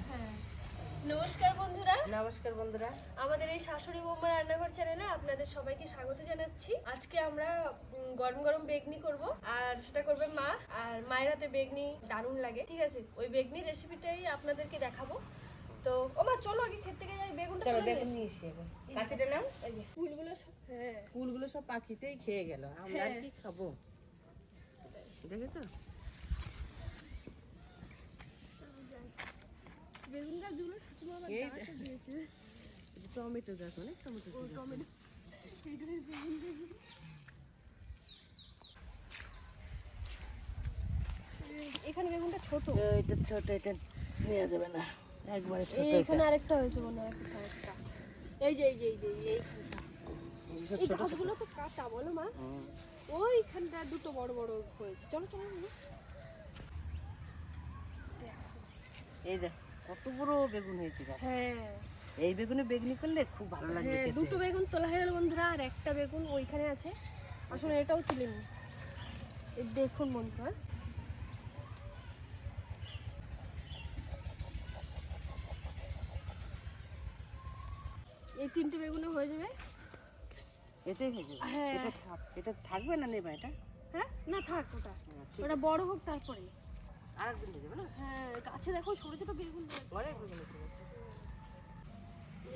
হ্যাঁ। নমস্কার বন্ধুরা, নমস্কার বন্ধুরা, আমাদের এই শাশুড়ি বৌমা রান্নাঘর চ্যানেলে আপনাদের সবাইকে স্বাগত জানাচ্ছি। আজকে আমরা গরম গরম বেগনি করব, আর সেটা করবে মা। আর মায়ের হাতে বেগনি দারুণ লাগে, ঠিক আছে? ওই বেগনি রেসিপিটাই আপনাদেরকে দেখাবো। তো ও মা চলো আগে ক্ষেত থেকে যাই, বেগুনটা চলো তুলে বেগুন নিয়ে নিয়ে এসে কাছে নাও। এই যে ফুলগুলো সব, হ্যাঁ ফুলগুলো সব পাখিতেই খেয়ে গেল, আমরা আর কি খাবো? দেখেছো বেগুন গাছগুলো ঠাকুমা আবার এই গাছও দিয়েছে। টমেটো গাছ, অনেক টমেটো গাছ। টমেটো এইটাই বেগুন বেগুন। এখানে বেগুনটা ছোট, এটা ছোট, এটা নেওয়া যাবে না, একবারে ছোট। এখানে আরেকটা হয়েছে মনে হয়, আরেকটা। এই যে এই যে এই যে এই ফুলটা, এই গাছগুলো তো কাটা, বলো মা? ওইখানটা দুটো বড় বড় হয়েছে। চলো চলো দেখো, এই দেখ কত বড় বেগুন হয়েছে গাছ। হ্যাঁ এই বেগুনে বেগুনি করলে খুব ভালো লাগবে হ্যাঁ, খেতে। দুটো বেগুন তোলা হয়ে গেল বন্ধুরা, আর একটা বেগুন ওইখানে আছে। আসলে এটাও তুলে নি, এই দেখুন বন্ধুরা। এই তিনটে বেগুনে হয়ে যাবে। এটাই হয়ে যাবে। হ্যাঁ। এটা থাকবে না, নেবা এটা? হ্যাঁ না থাক, ওটা ঠিক ওটা বড় হোক তারপরে। আরেকদিন হয়ে যাবে না? হ্যাঁ গাছে দেখো ছোট ছোট বেগুন হয়েছে। অনেক বেগুন হয়েছে গাছে।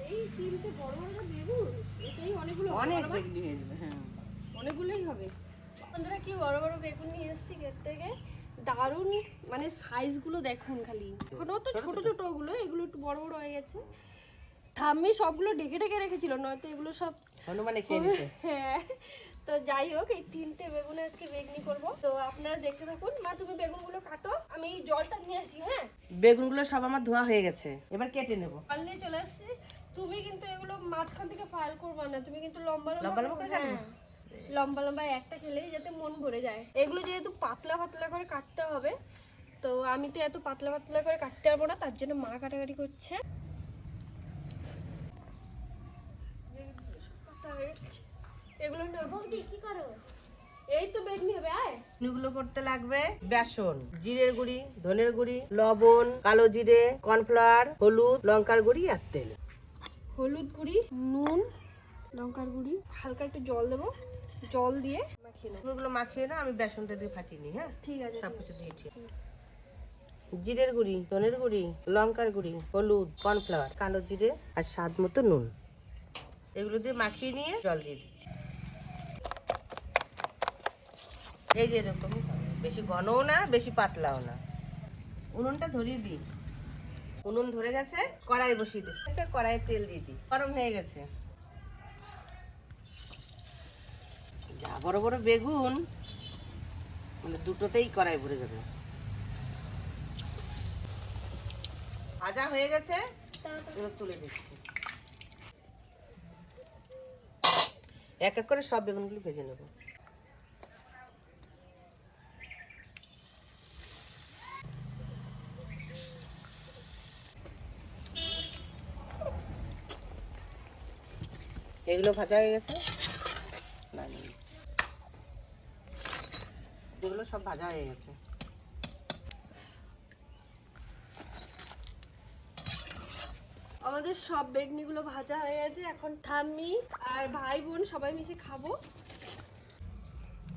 এই তিনটে বড় বড় যে বেগুন, এতেই অনেকগুলো হবে, অনেক বলো মা? বেগুনি হয়ে যাবে। হ্যাঁ, অনেকগুলোই হবে। বন্ধুরা কি বড় বড় বেগুন নিয়ে এসেছি ক্ষেত থেকে, দারুণ। মানে সাইজগুলো দেখুন খালি, ছোট তো ছোট ছোট ওগুলো, এগুলো একটু বড় বড় হয়ে গেছে। ঠাম্মি সবগুলো ঢেকে ঢেকে রেখেছিল, নয়তো এগুলো সব হনুমানে খেয়ে নিতে। হ্যাঁ। তো যাই হোক, এই তিনটে বেগুনে আজকে বেগনি করব, তো আপনারা দেখতে থাকুন। মা তুমি বেগুনগুলো কাটো, আমি জলটা নিয়ে আসি। হ্যাঁ, বেগুনগুলো সব আমার ধোয়া হয়ে গেছে, এবার কেটে নেব। পারলে চলে আসছি। তুমি কিন্তু এগুলো মাঝখান থেকে ফাইল করবা না, তুমি কিন্তু লম্বা লম্বা লম্বা করে কাটবো? হ্যাঁ, লম্বা লম্বা একটা খেলেই যাতে মন ভরে যায়। এগুলো যেহেতু পাতলা পাতলা করে কাটতে হবে, তো আমি তো এত পাতলা পাতলা করে কাটতে পারবো না, তার জন্য মা কাটাকাটি করছে। এগুলো না বৌদি কি করো? এই তো বেগনি হবে, আয়। এগুলো করতে লাগবে বেসন, জিরের গুঁড়ি, ধনের গুঁড়ি, লবণ, কালো জিরে, কর্নফ্লাওয়ার, হলুদ, লঙ্কার গুঁড়ি আর তেল। হলুদ গুঁড়ি, নুন, লঙ্কার গুঁড়ি, হালকা একটু জল দেবো, জল দিয়ে মাখিয়ে নেবো। এগুলো মাখিয়ে না, আমি বেসনটা দিয়ে ফাটিয়ে নিই। হ্যাঁ, ঠিক আছে, সব কিছু দিয়েছি। জিরের গুঁড়ি, ধনের গুঁড়ি, লঙ্কার গুঁড়ি, হলুদ, কর্নফ্লাওয়ার, কালো জিরে আর স্বাদ মতো নুন, এগুলো দিয়ে মাখিয়ে নিয়ে জল দিয়ে দিচ্ছি। এই যে এরকমই হবে, বেশি ঘনও না বেশি পাতলাও না। উনুনটা ধরিয়ে দিই। উনুন ধরে গেছে, কড়াই বসিয়ে দিই। কড়াইয়ে তেল দিয়ে দিই, গরম হয়ে গেছে। যা বড় বড় বেগুন, মানে দুটোতেই কড়াই ভরে যাবে। ভাজা হয়ে গেছে, এবার তুলে দিচ্ছি। এক এক করে সব বেগুনগুলো ভেজে নেব। এগুলো ভাজা হয়ে গেছে, নামিয়ে নিচ্ছি। এগুলো সব ভাজা হয়ে গেছে। আমাদের সব বেগনিগুলো ভাজা হয়ে গেছে, এখন ঠাম্মি আর ভাই বোন সবাই মিশে খাবো।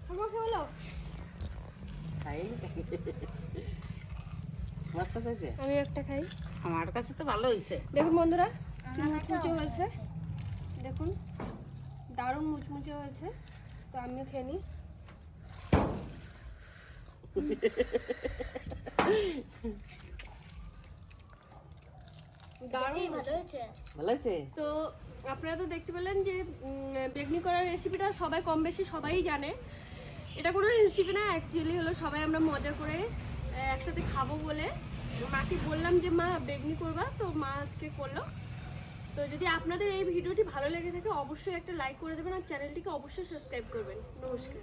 খাবো কি হলো? আমি একটা খাই। আমার কাছে তো ভালো হয়েছে। দেখুন বন্ধুরা কি মুচমুচে হয়েছে, দেখুন দারুণ মুচমুচে হয়েছে। তো আমিও খেয়ে নিই। দারুণ ভালো হয়েছে। ভালো হয়েছে। তো আপনারা তো দেখতে পেলেন যে বেগনি করার রেসিপিটা সবাই কম বেশি সবাই জানে। এটা কোনো রেসিপি না, অ্যাকচুয়ালি হলো সবাই আমরা মজা করে একসাথে খাবো বলে মাকে বললাম যে মা বেগনি করবা, তো মা আজকে করলো। তো যদি আপনাদের এই ভিডিওটি ভালো লেগে থাকে অবশ্যই একটা লাইক করে দেবেন, আর চ্যানেলটিকে অবশ্যই সাবস্ক্রাইব করবেন। নমস্কার।